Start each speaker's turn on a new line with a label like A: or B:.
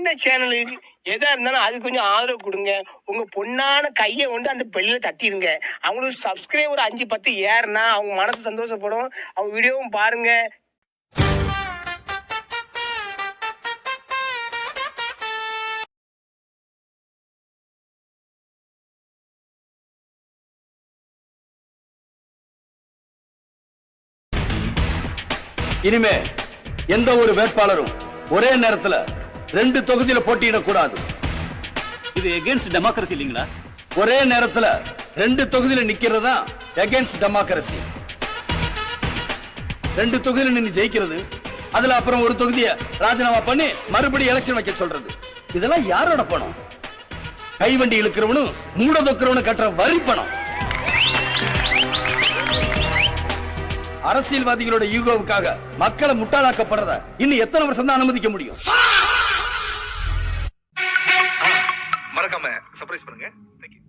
A: சின்ன சேனலுக்கு எதா இருந்தாலும் அது கொஞ்சம் ஆதரவு கொடுங்க. உங்க பொண்ணான கையை கொண்டு அந்த பெல்லில தட்டிடுங்க. அவங்களுக்கு சப்ஸ்கிரைபர் 5-10 ஏறுனா அவங்க மனசு சந்தோஷப்படும். அவங்க வீடியோவும் பாருங்க.
B: இனிமே எந்த ஒரு வேட்பாளரும் ஒரே நேரத்துல 2 தொகுதியில போட்டியிடக்கூடாது.
C: இது எகென்ஸ்ட் டெமோக்ரஸி இல்லீங்களா?
B: ஒரே நேரத்துல 2 தொகுதியில நிக்கிறதா எகென்ஸ்ட் டெமோக்ரஸி. 2 தொகுதியில நின்னு ஜெயிக்கிறது, அதுல அப்புறம் ஒரு தொகுதியை ராஜினாமா பண்ணி மறுபடியும் எலெக்ஷன் வைக்க சொல்றது, இதெல்லாம் யாரோட பணம்? கைவண்டி இழுக்கிறவனும் மூட தொக்கிறவனும் கட்டுற வரி பணம். அரசியல்வாதிகளோட ஈகோவுக்காக மக்களை முட்டாளாக்கப்படுறத இன்னும் எத்தனை வருஷம் தான் அனுமதிக்க முடியும்?
D: மறக்காம சர்ப்ரைஸ் பண்ணுங்க. Thank you.